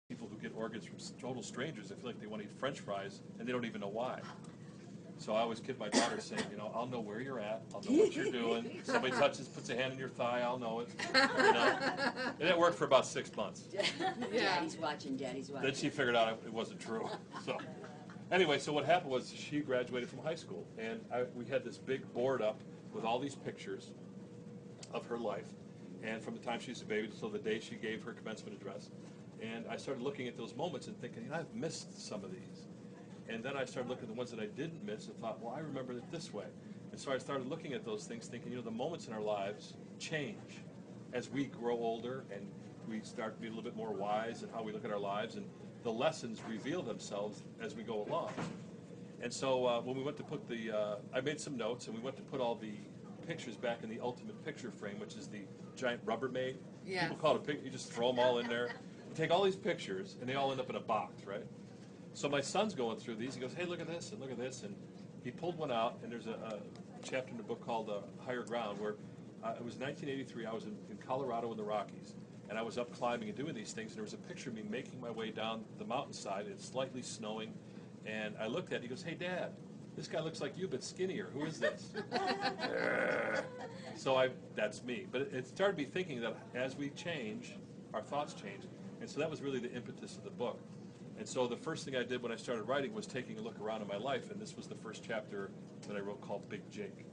people who get organs from total strangers. They feel like they want to eat French fries, and they don't even know why. So I always kid my daughter saying, I'll know where you're at, I'll know what you're doing. Somebody puts a hand in your thigh, I'll know it. And it worked for about 6 months. Daddy's watching, Daddy's watching. Then she figured out it wasn't true. So anyway, so what happened was she graduated from high school, and we had this big board up with all these pictures of her life, and from the time she was a baby until the day she gave her commencement address. And I started looking at those moments and thinking, I've missed some of these. And then I started looking at the ones that I didn't miss and thought, well, I remember it this way. And so I started looking at those things thinking, the moments in our lives change as we grow older and we start being a little bit more wise in how we look at our lives, and the lessons reveal themselves as we go along. And so when we went to put I made some notes, and we went to put all the pictures back in the ultimate picture frame, which is the giant Rubbermaid. Yes. People call it a picture. You just throw them all in there. You take all these pictures, and they all end up in a box, right? So my son's going through these. He goes, hey, look at this, and look at this. And he pulled one out, and there's a chapter in the book called Higher Ground, where it was 1983. I was in Colorado in the Rockies, and I was up climbing and doing these things, and there was a picture of me making my way down the mountainside, and it's slightly snowing. And I looked at it, he goes, hey, Dad, this guy looks like you, but skinnier. Who is this? So that's me. But it started me thinking that as we change, our thoughts change. And so that was really the impetus of the book. And so the first thing I did when I started writing was taking a look around in my life, and this was the first chapter that I wrote called Big Jake.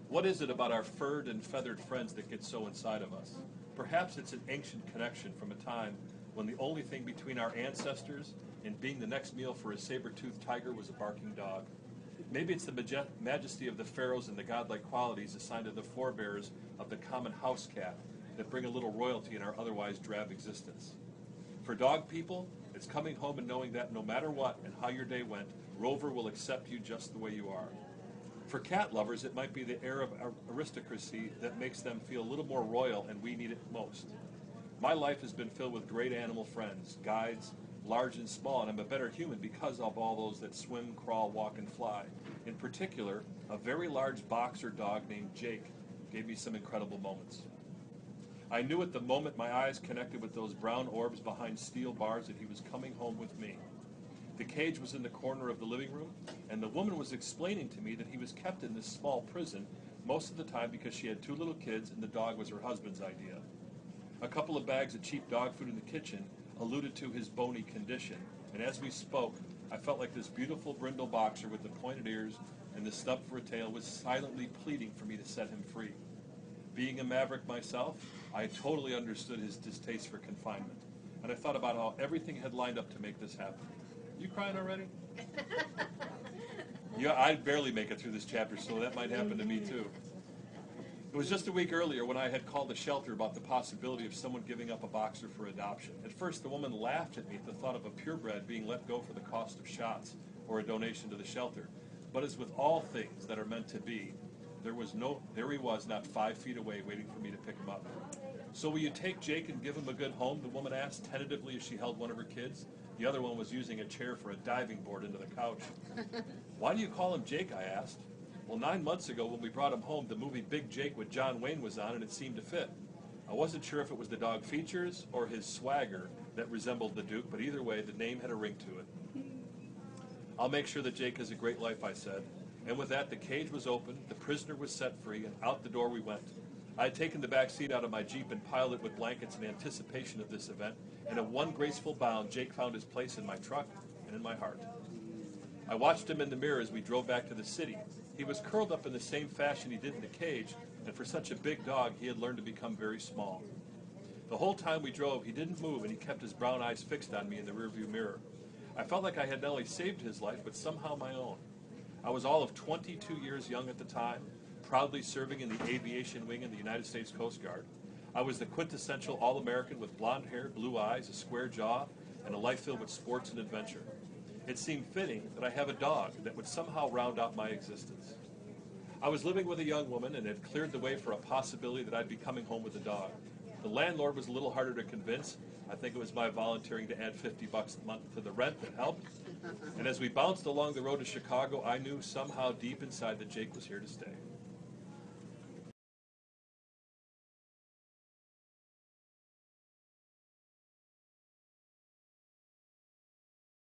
What is it about our furred and feathered friends that gets so inside of us? Perhaps it's an ancient connection from a time when the only thing between our ancestors and being the next meal for a saber-toothed tiger was a barking dog. Maybe it's the majesty of the pharaohs and the godlike qualities assigned to the forebears of the common house cat that bring a little royalty in our otherwise drab existence. For dog people, it's coming home and knowing that no matter what and how your day went, Rover will accept you just the way you are. For cat lovers, it might be the air of aristocracy that makes them feel a little more royal, and we need it most. My life has been filled with great animal friends, guides, large and small, and I'm a better human because of all those that swim, crawl, walk, and fly. In particular, a very large boxer dog named Jake gave me some incredible moments. I knew at the moment my eyes connected with those brown orbs behind steel bars that he was coming home with me. The cage was in the corner of the living room, and the woman was explaining to me that he was kept in this small prison most of the time because she had 2 little kids and the dog was her husband's idea. A couple of bags of cheap dog food in the kitchen alluded to his bony condition, and as we spoke, I felt like this beautiful brindle boxer with the pointed ears and the stub for a tail was silently pleading for me to set him free. Being a maverick myself, I totally understood his distaste for confinement, and I thought about how everything had lined up to make this happen. You crying already? Yeah, I barely make it through this chapter, so that might happen to me too. It was just a week earlier when I had called the shelter about the possibility of someone giving up a boxer for adoption. At first, the woman laughed at me at the thought of a purebred being let go for the cost of shots or a donation to the shelter. But as with all things that are meant to be, there he was not 5 feet away waiting for me to pick him up. So will you take Jake and give him a good home? The woman asked tentatively as she held one of her kids. The other one was using a chair for a diving board into the couch. Why do you call him Jake? I asked. Well, 9 months ago when we brought him home, the movie Big Jake with John Wayne was on and it seemed to fit. I wasn't sure if it was the dog features or his swagger that resembled the Duke, but either way, the name had a ring to it. I'll make sure that Jake has a great life, I said. And with that, the cage was opened, the prisoner was set free, and out the door we went. I had taken the back seat out of my Jeep and piled it with blankets in anticipation of this event, and in one graceful bound, Jake found his place in my truck and in my heart. I watched him in the mirror as we drove back to the city. He was curled up in the same fashion he did in the cage, and for such a big dog, he had learned to become very small. The whole time we drove, he didn't move, and he kept his brown eyes fixed on me in the rearview mirror. I felt like I had not only saved his life, but somehow my own. I was all of 22 years young at the time, proudly serving in the aviation wing in the United States Coast Guard. I was the quintessential All-American with blonde hair, blue eyes, a square jaw, and a life filled with sports and adventure. It seemed fitting that I have a dog that would somehow round out my existence. I was living with a young woman and had cleared the way for a possibility that I'd be coming home with a dog. The landlord was a little harder to convince. I think it was my volunteering to add $50 a month to the rent that helped. And as we bounced along the road to Chicago, I knew somehow deep inside that Jake was here to stay.